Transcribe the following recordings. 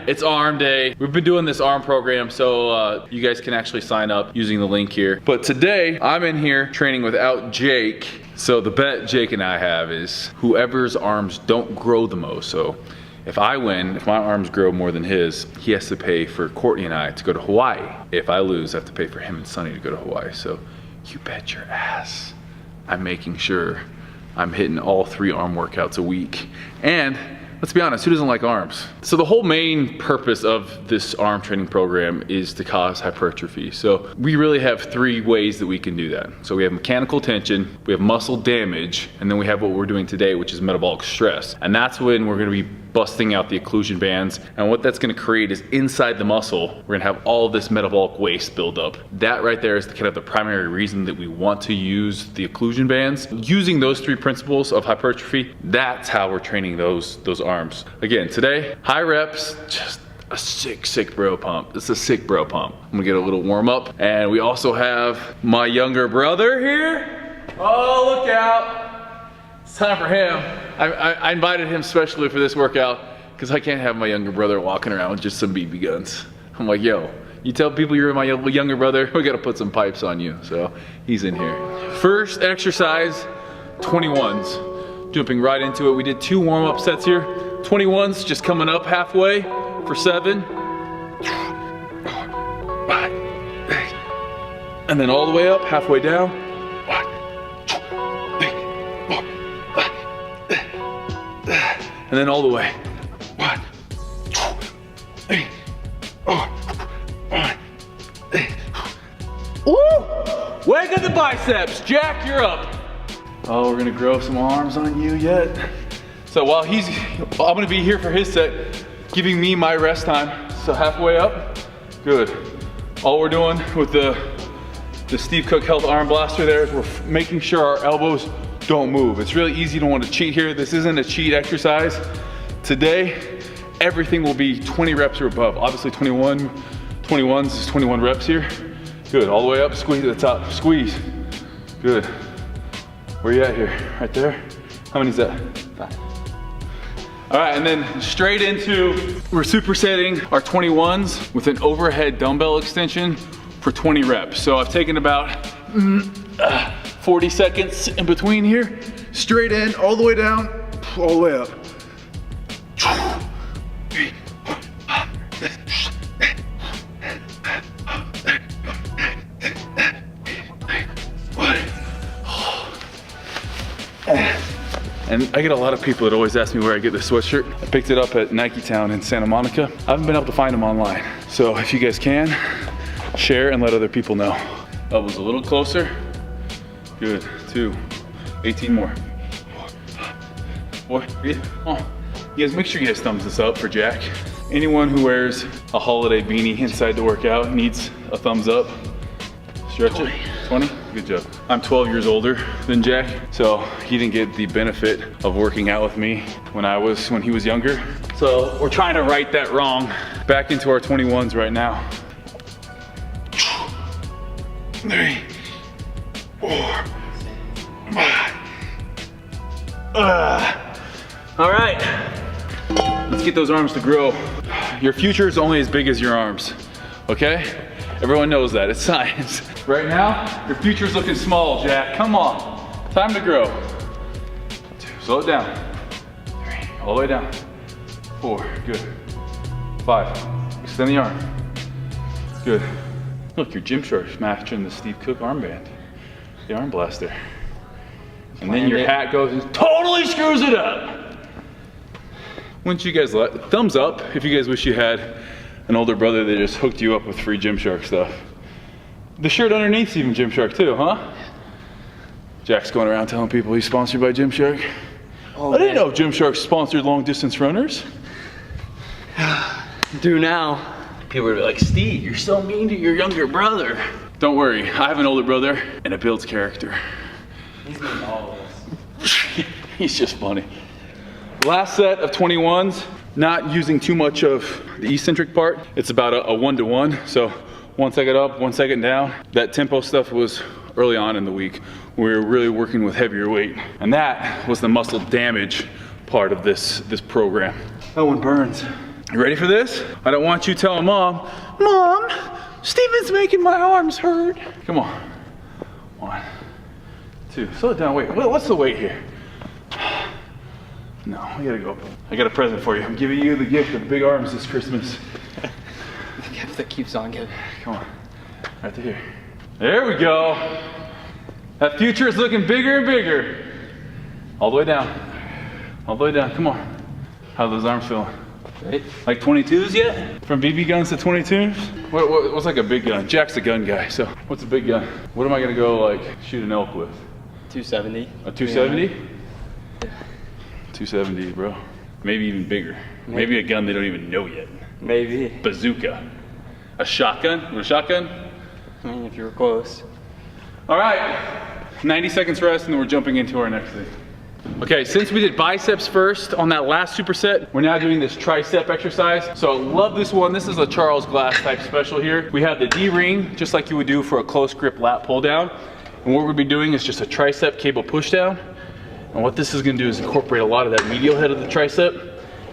it's arm day. We've been doing this arm program, so you guys can actually sign up using the link here. But today, I'm in here training without Jake. So the bet Jake and I have is whoever's arms don't grow the most. So if I win, if my arms grow more than his, he has to pay for Courtney and I to go to Hawaii. If I lose, I have to pay for him and Sunny to go to Hawaii. So you bet your ass I'm making sure I'm hitting all 3 arm workouts a week. And let's be honest, who doesn't like arms? So the whole main purpose of this arm training program is to cause hypertrophy. So we really have 3 ways that we can do that. So we have mechanical tension, we have muscle damage, and then we have what we're doing today, which is metabolic stress. And that's when we're gonna be busting out the occlusion bands. And what that's gonna create is inside the muscle, we're gonna have all this metabolic waste build up. That right there is kind of the primary reason that we want to use the occlusion bands. Using those 3 principles of hypertrophy, that's how we're training those arms. Again, today, high reps, just a sick bro pump. It's a sick bro pump. I'm gonna get a little warm up. And we also have my younger brother here. Oh, look out. It's time for him. I invited him specially for this workout because I can't have my younger brother walking around with just some BB guns. I'm like, yo, you tell people you're my younger brother, we gotta put some pipes on you. So he's in here. First exercise, 21s. Jumping right into it. We did 2 warm-up sets here. 21s, just coming up halfway for 7. And then all the way up, halfway down. And then all the way. 1, 2, 3, 4, 1. Woo! Wake up the biceps. Jack, you're up. Oh, we're gonna grow some arms on you yet. So while I'm gonna be here for his set, giving me my rest time. So halfway up, good. All we're doing with the Steve Cook Health Arm Blaster there is we're making sure our elbows don't move. It's really easy to want to cheat here. This isn't a cheat exercise. Today, everything will be 20 reps or above. Obviously 21s is 21 reps here. Good, all the way up, squeeze at the top, squeeze. Good. Where you at here? Right there? How many is that? 5. All right, and then straight into, we're supersetting our 21s with an overhead dumbbell extension for 20 reps. So I've taken about 40 seconds in between here. Straight in, all the way down, all the way up. And I get a lot of people that always ask me where I get this sweatshirt. I picked it up at Nike Town in Santa Monica. I haven't been able to find them online. So if you guys can, share and let other people know. Elbows a little closer. Good, 2, 18 more. 4, 3, oh. You guys make sure you guys thumbs this up for Jack. Anyone who wears a holiday beanie inside the workout needs a thumbs up. Stretch 20. It. 20? Good job. I'm 12 years older than Jack, so he didn't get the benefit of working out with me when he was younger. So we're trying to right that wrong. Back into our 21s right now. 3, 4, 5. All right, let's get those arms to grow. Your future is only as big as your arms, okay? Everyone knows that, it's science. Right now, your future's looking small, Jack. Come on, time to grow. 2, slow it down. 3, all the way down. 4, good. 5, extend the arm. Good. Look, your Gymshark's matching the Steve Cook armband, the arm blaster. And then your hat goes and totally screws it up. Wouldn't you guys thumbs up if you guys wish you had an older brother that just hooked you up with free Gymshark stuff. The shirt underneath's even Gymshark too, huh? Jack's going around telling people he's sponsored by Gymshark. Oh, I didn't know Gymshark sponsored long distance runners. Do now. People are like, Steve, you're so mean to your younger brother. Don't worry, I have an older brother and it builds character. He's mean to all of us. He's just funny. Last set of 21s, not using too much of the eccentric part. It's about a 1-to-1. So 1 second up, 1 second down. That tempo stuff was early on in the week. We were really working with heavier weight. And that was the muscle damage part of this program. That one burns. You ready for this? I don't want you telling Mom, Mom, Steven's making my arms hurt. Come on. 1, 2, slow it down, wait, what's the weight here? No, we gotta go. I got a present for you. I'm giving you the gift of big arms this Christmas. The gift that keeps on giving. Come on, right to here. There we go. That future is looking bigger and bigger. All the way down. All the way down, come on. How are those arms feeling? Right. Like 22s yet? From BB guns to 22s? What's like a big gun? Jack's a gun guy, so what's a big gun? What am I gonna go like shoot an elk with? 270. A 270? Yeah. 270, bro. Maybe even bigger. Maybe a gun they don't even know yet. Maybe. Bazooka. A shotgun? You want a shotgun? I mean, if you were close. All right, 90 seconds rest and then we're jumping into our next thing. Okay, since we did biceps first on that last superset, we're now doing this tricep exercise. So I love this one. This is a Charles Glass type special here. We have the D-ring, just like you would do for a close grip lat pull down. And what we'll be doing is just a tricep cable push down. And what this is gonna do is incorporate a lot of that medial head of the tricep.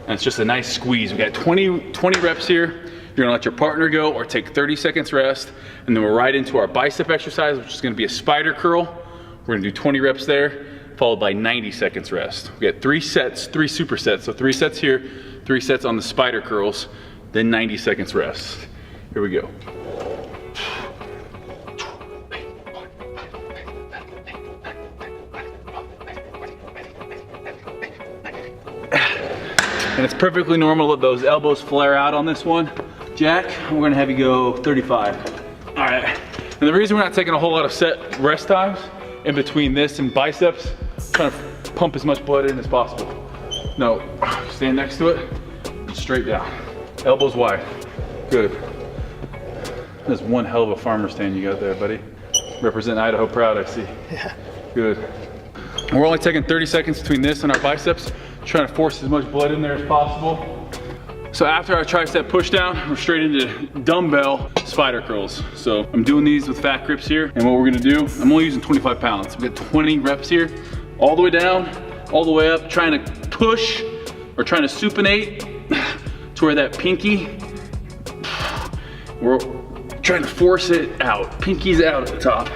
And it's just a nice squeeze. We got 20 reps here. You're gonna let your partner go or take 30 seconds rest. And then we're right into our bicep exercise, which is gonna be a spider curl. We're gonna do 20 reps there, followed by 90 seconds rest. We got 3 sets, 3 supersets. So 3 sets here, 3 sets on the spider curls, then 90 seconds rest. Here we go. And it's perfectly normal to let those elbows flare out on this one. Jack, we're gonna have you go 35. All right. And the reason we're not taking a whole lot of set rest times in between this and biceps, trying to pump as much blood in as possible. No, stand next to it, and straight down. Elbows wide, good. That's one hell of a farmer stand you got there, buddy. Represent Idaho proud, I see. Yeah. Good. And we're only taking 30 seconds between this and our biceps, trying to force as much blood in there as possible. So after our tricep push down, we're straight into dumbbell spider curls. So I'm doing these with fat grips here. And what we're gonna do, I'm only using 25 pounds. We got 20 reps here, all the way down, all the way up, trying to push or trying to supinate to where that pinky, we're trying to force it out. Pinky's out at the top.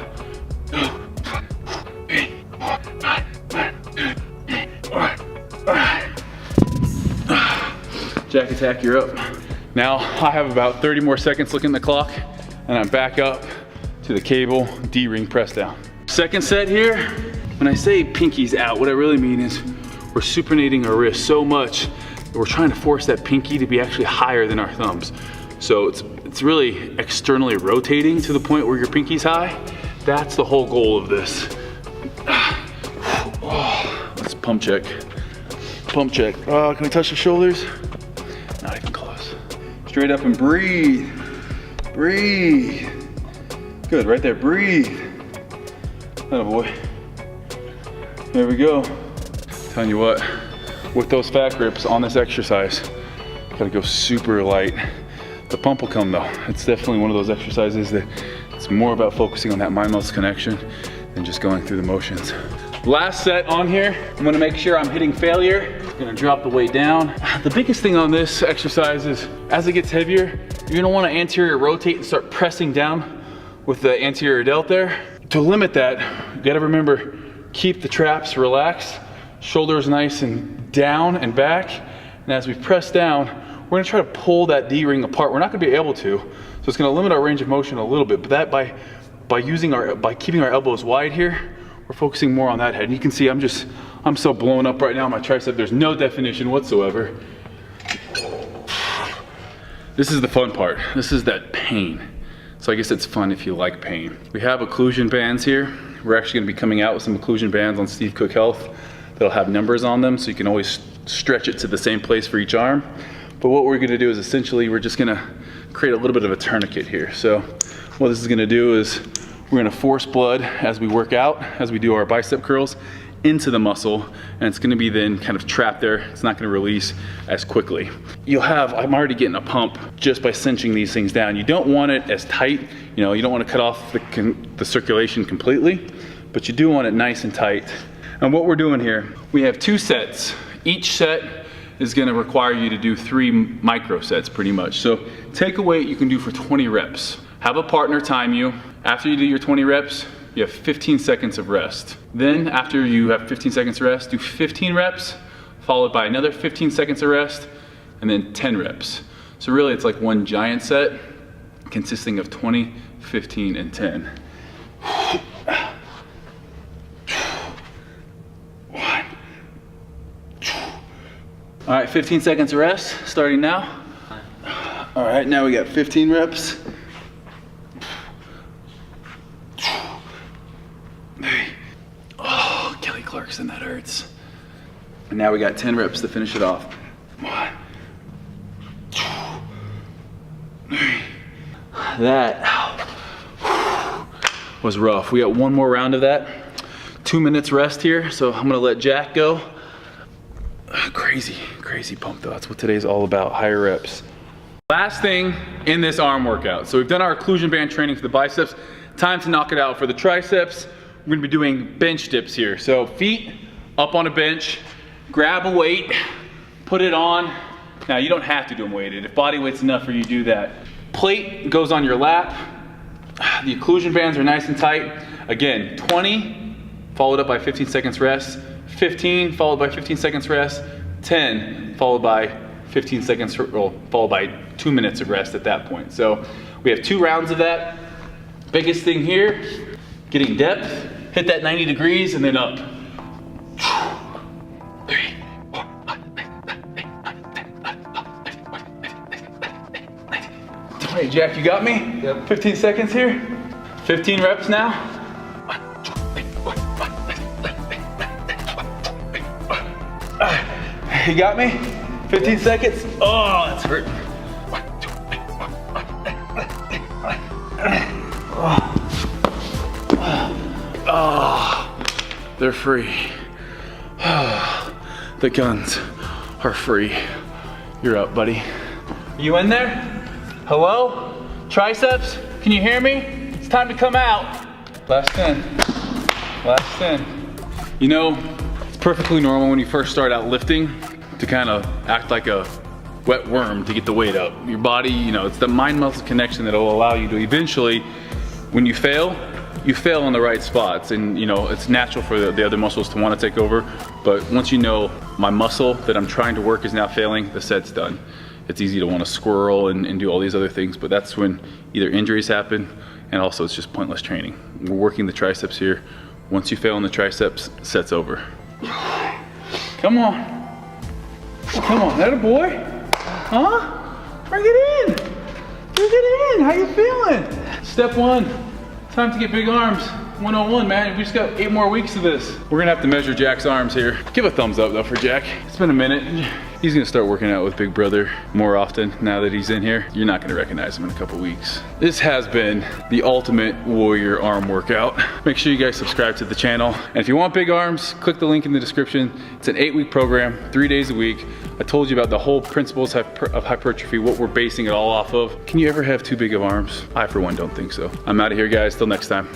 Jack attack, you're up. Now I have about 30 more seconds looking at the clock and I'm back up to the cable D-ring press down. Second set here, when I say pinky's out, what I really mean is we're supinating our wrist so much that we're trying to force that pinky to be actually higher than our thumbs. So it's really externally rotating to the point where your pinky's high. That's the whole goal of this. Oh, let's pump check. Pump check. Can we touch the shoulders? Not even close. Straight up and breathe. Breathe. Good, right there, breathe. Atta boy. There we go. Telling you what, with those fat grips on this exercise, gotta go super light. The pump will come though. It's definitely one of those exercises that it's more about focusing on that mind-muscle connection than just going through the motions. Last set on here, I'm gonna make sure I'm hitting failure. I'm gonna drop the weight down. The biggest thing on this exercise is as it gets heavier, you're gonna wanna anterior rotate and start pressing down with the anterior delt there. To limit that, you gotta remember, keep the traps relaxed, shoulders nice and down and back. And as we press down, we're gonna try to pull that D-ring apart. We're not gonna be able to, so it's gonna limit our range of motion a little bit, but that by keeping our elbows wide here, we're focusing more on that head. And you can see I'm so blown up right now on my tricep. There's no definition whatsoever. This is the fun part. This is that pain. So I guess it's fun if you like pain. We have occlusion bands here. We're actually gonna be coming out with some occlusion bands on Steve Cook Health that'll have numbers on them so you can always stretch it to the same place for each arm. But what we're gonna do is essentially we're just gonna create a little bit of a tourniquet here. So what this is gonna do is we're gonna force blood as we work out, as we do our bicep curls, into the muscle, and it's gonna be then kind of trapped there. It's not gonna release as quickly. I'm already getting a pump just by cinching these things down. You don't want it as tight, you don't wanna cut off the circulation completely, but you do want it nice and tight. And what we're doing here, we have 2 sets. Each set is gonna require you to do 3 micro sets pretty much. So take a weight you can do for 20 reps. Have a partner time you. After you do your 20 reps, you have 15 seconds of rest. Then after you have 15 seconds of rest, do 15 reps, followed by another 15 seconds of rest, and then 10 reps. So really it's like one giant set consisting of 20, 15, and 10. 1. All right, 15 seconds of rest, starting now. All right, now we got 15 reps. Oh, Kelly Clarkson, that hurts. And now we got 10 reps to finish it off. 1, 2, 3. That was rough. We got one more round of that. 2 minutes rest here, so I'm gonna let Jack go. Crazy pump though. That's what today's all about, higher reps. Last thing in this arm workout. So we've done our occlusion band training for the biceps. Time to knock it out for the triceps. We're gonna be doing bench dips here. So feet up on a bench, grab a weight, put it on. Now you don't have to do them weighted. If body weight's enough for you, do that. Plate goes on your lap. The occlusion bands are nice and tight. Again, 20, followed up by 15 seconds rest. 15, followed by 15 seconds rest. 10, followed by 15 seconds, well, followed by 2 minutes of rest at that point. So we have 2 rounds of that. Biggest thing here, getting depth, hit that 90 degrees and then up. 3, 4, 5, 20, Jack, you got me? Yep. 15 seconds here. 15 reps now. You got me? 15 seconds. Oh, that's hurting. Oh, they're free. The guns are free. You're up, buddy. You in there? Hello? Triceps? Can you hear me? It's time to come out. Last 10. Last 10. You know, it's perfectly normal when you first start out lifting to kind of act like a wet worm to get the weight up. Your body, you know, it's the mind-muscle connection that will allow you to eventually, when you fail in the right spots. And you know, it's natural for the other muscles to want to take over. But once you know my muscle that I'm trying to work is now failing, the set's done. It's easy to want to squirrel and do all these other things, but that's when either injuries happen and also it's just pointless training. We're working the triceps here. Once you fail in the triceps, set's over. Come on. Come on, that a boy? Huh? Bring it in. Bring it in. How you feeling? Step 1, time to get big arms. 101, man. We just got 8 more weeks of this. We're gonna have to measure Jack's arms here. Give a thumbs up though for Jack. It's been a minute. He's gonna start working out with Big Brother more often now that he's in here. You're not gonna recognize him in a couple weeks. This has been the ultimate warrior arm workout. Make sure you guys subscribe to the channel. And if you want big arms, click the link in the description. It's an 8-week program, 3 days a week. I told you about the whole principles of hypertrophy, what we're basing it all off of. Can you ever have too big of arms? I, for one, don't think so. I'm out of here, guys. Till next time.